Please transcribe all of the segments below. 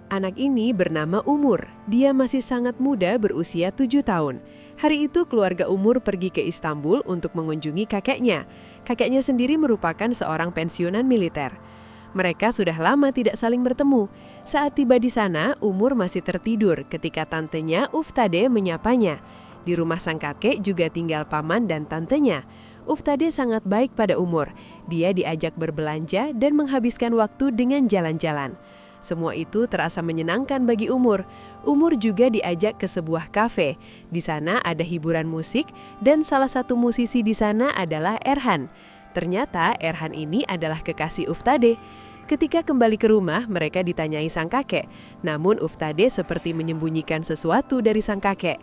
Anak ini bernama Umur. Dia masih sangat muda berusia 7 tahun. Hari itu keluarga Umur pergi ke Istanbul untuk mengunjungi kakeknya. Kakeknya sendiri merupakan seorang pensiunan militer. Mereka sudah lama tidak saling bertemu. Saat tiba di sana, Umur masih tertidur ketika tantenya Uftade menyapanya. Di rumah sang kakek juga tinggal paman dan tantenya. Uftade sangat baik pada Umur. Dia diajak berbelanja dan menghabiskan waktu dengan jalan-jalan. Semua itu terasa menyenangkan bagi Umur. Umur juga diajak ke sebuah kafe. Di sana ada hiburan musik dan salah satu musisi di sana adalah Erhan. Ternyata Erhan ini adalah kekasih Uftade. Ketika kembali ke rumah, mereka ditanyai sang kakek. Namun Uftade seperti menyembunyikan sesuatu dari sang kakek.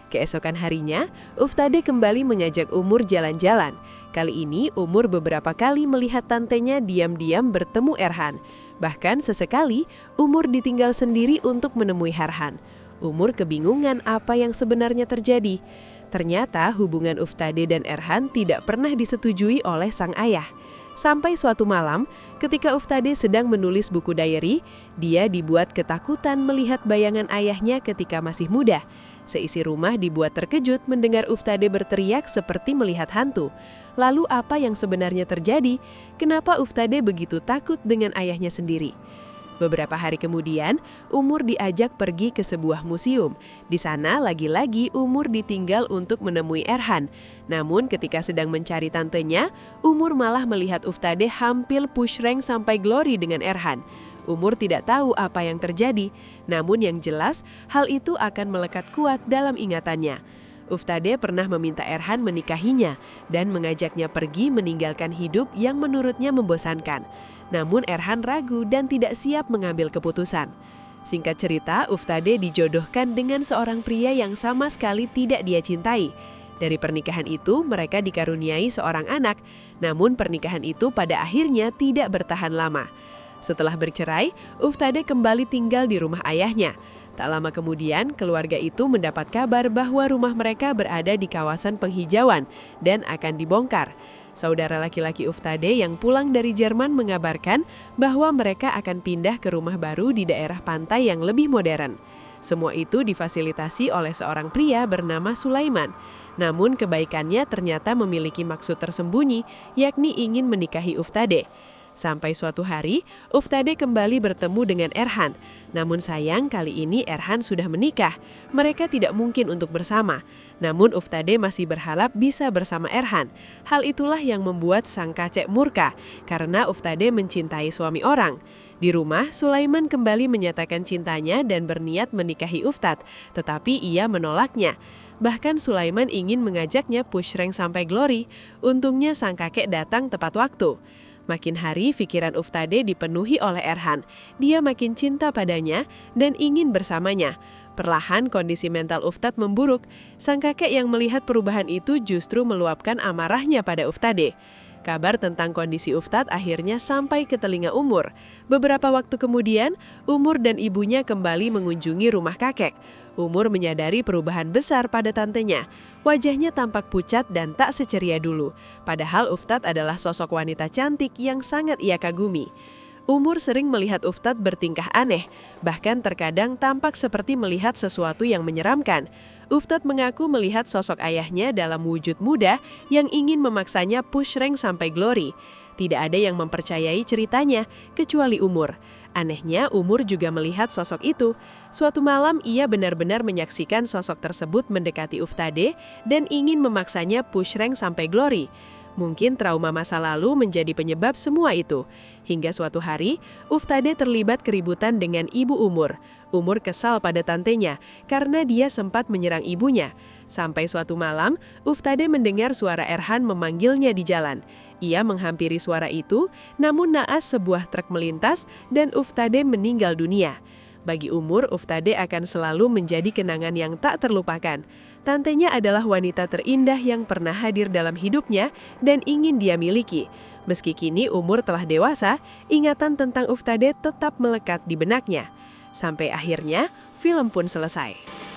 Keesokan harinya, Uftade kembali mengajak Umur jalan-jalan. Kali ini, Umur beberapa kali melihat tantenya diam-diam bertemu Erhan. Bahkan sesekali, Umur ditinggal sendiri untuk menemui Erhan. Umur kebingungan apa yang sebenarnya terjadi. Ternyata hubungan Uftade dan Erhan tidak pernah disetujui oleh sang ayah. Sampai suatu malam, ketika Uftade sedang menulis buku diary, dia dibuat ketakutan melihat bayangan ayahnya ketika masih muda. Seisi rumah dibuat terkejut mendengar Uftade berteriak seperti melihat hantu. Lalu apa yang sebenarnya terjadi? Kenapa Uftade begitu takut dengan ayahnya sendiri? Beberapa hari kemudian, Umur diajak pergi ke sebuah museum. Di sana lagi-lagi Umur ditinggal untuk menemui Erhan. Namun ketika sedang mencari tantenya, Umur malah melihat Uftade hampir push rank sampai glory dengan Erhan. Umur tidak tahu apa yang terjadi, namun yang jelas hal itu akan melekat kuat dalam ingatannya. Uftade pernah meminta Erhan menikahinya dan mengajaknya pergi meninggalkan hidup yang menurutnya membosankan. Namun Erhan ragu dan tidak siap mengambil keputusan. Singkat cerita, Uftade dijodohkan dengan seorang pria yang sama sekali tidak dia cintai. Dari pernikahan itu, mereka dikaruniai seorang anak, namun pernikahan itu pada akhirnya tidak bertahan lama. Setelah bercerai, Uftade kembali tinggal di rumah ayahnya. Tak lama kemudian, keluarga itu mendapat kabar bahwa rumah mereka berada di kawasan penghijauan dan akan dibongkar. Saudara laki-laki Uftade yang pulang dari Jerman mengabarkan bahwa mereka akan pindah ke rumah baru di daerah pantai yang lebih modern. Semua itu difasilitasi oleh seorang pria bernama Sulaiman. Namun kebaikannya ternyata memiliki maksud tersembunyi, yakni ingin menikahi Uftade. Sampai suatu hari, Uftade kembali bertemu dengan Erhan. Namun sayang kali ini Erhan sudah menikah. Mereka tidak mungkin untuk bersama. Namun Uftade masih berharap bisa bersama Erhan. Hal itulah yang membuat sang kakek murka, karena Uftade mencintai suami orang. Di rumah, Sulaiman kembali menyatakan cintanya dan berniat menikahi Uftad, tetapi ia menolaknya. Bahkan Sulaiman ingin mengajaknya push rank sampai glory. Untungnya sang kakek datang tepat waktu. Makin hari pikiran Uftade dipenuhi oleh Erhan. Dia makin cinta padanya dan ingin bersamanya. Perlahan kondisi mental Uftad memburuk. Sang kakek yang melihat perubahan itu justru meluapkan amarahnya pada Uftade. Kabar tentang kondisi Uftad akhirnya sampai ke telinga Umur. Beberapa waktu kemudian, Umur dan ibunya kembali mengunjungi rumah kakek. Umur menyadari perubahan besar pada tantenya. Wajahnya tampak pucat dan tak seceria dulu. Padahal Uftad adalah sosok wanita cantik yang sangat ia kagumi. Umur sering melihat Uftad bertingkah aneh, bahkan terkadang tampak seperti melihat sesuatu yang menyeramkan. Uftad mengaku melihat sosok ayahnya dalam wujud muda yang ingin memaksanya push rank sampai glory. Tidak ada yang mempercayai ceritanya, kecuali Umur. Anehnya, Umur juga melihat sosok itu. Suatu malam, ia benar-benar menyaksikan sosok tersebut mendekati Uftade dan ingin memaksanya push rank sampai glory. Mungkin trauma masa lalu menjadi penyebab semua itu. Hingga suatu hari, Uftade terlibat keributan dengan ibu Umur. Umur kesal pada tantenya karena dia sempat menyerang ibunya. Sampai suatu malam, Uftade mendengar suara Erhan memanggilnya di jalan. Ia menghampiri suara itu, namun naas sebuah truk melintas dan Uftade meninggal dunia. Bagi Umur, Uftade akan selalu menjadi kenangan yang tak terlupakan. Tantenya adalah wanita terindah yang pernah hadir dalam hidupnya dan ingin dia miliki. Meski kini Umur telah dewasa, ingatan tentang Uftade tetap melekat di benaknya. Sampai akhirnya, film pun selesai.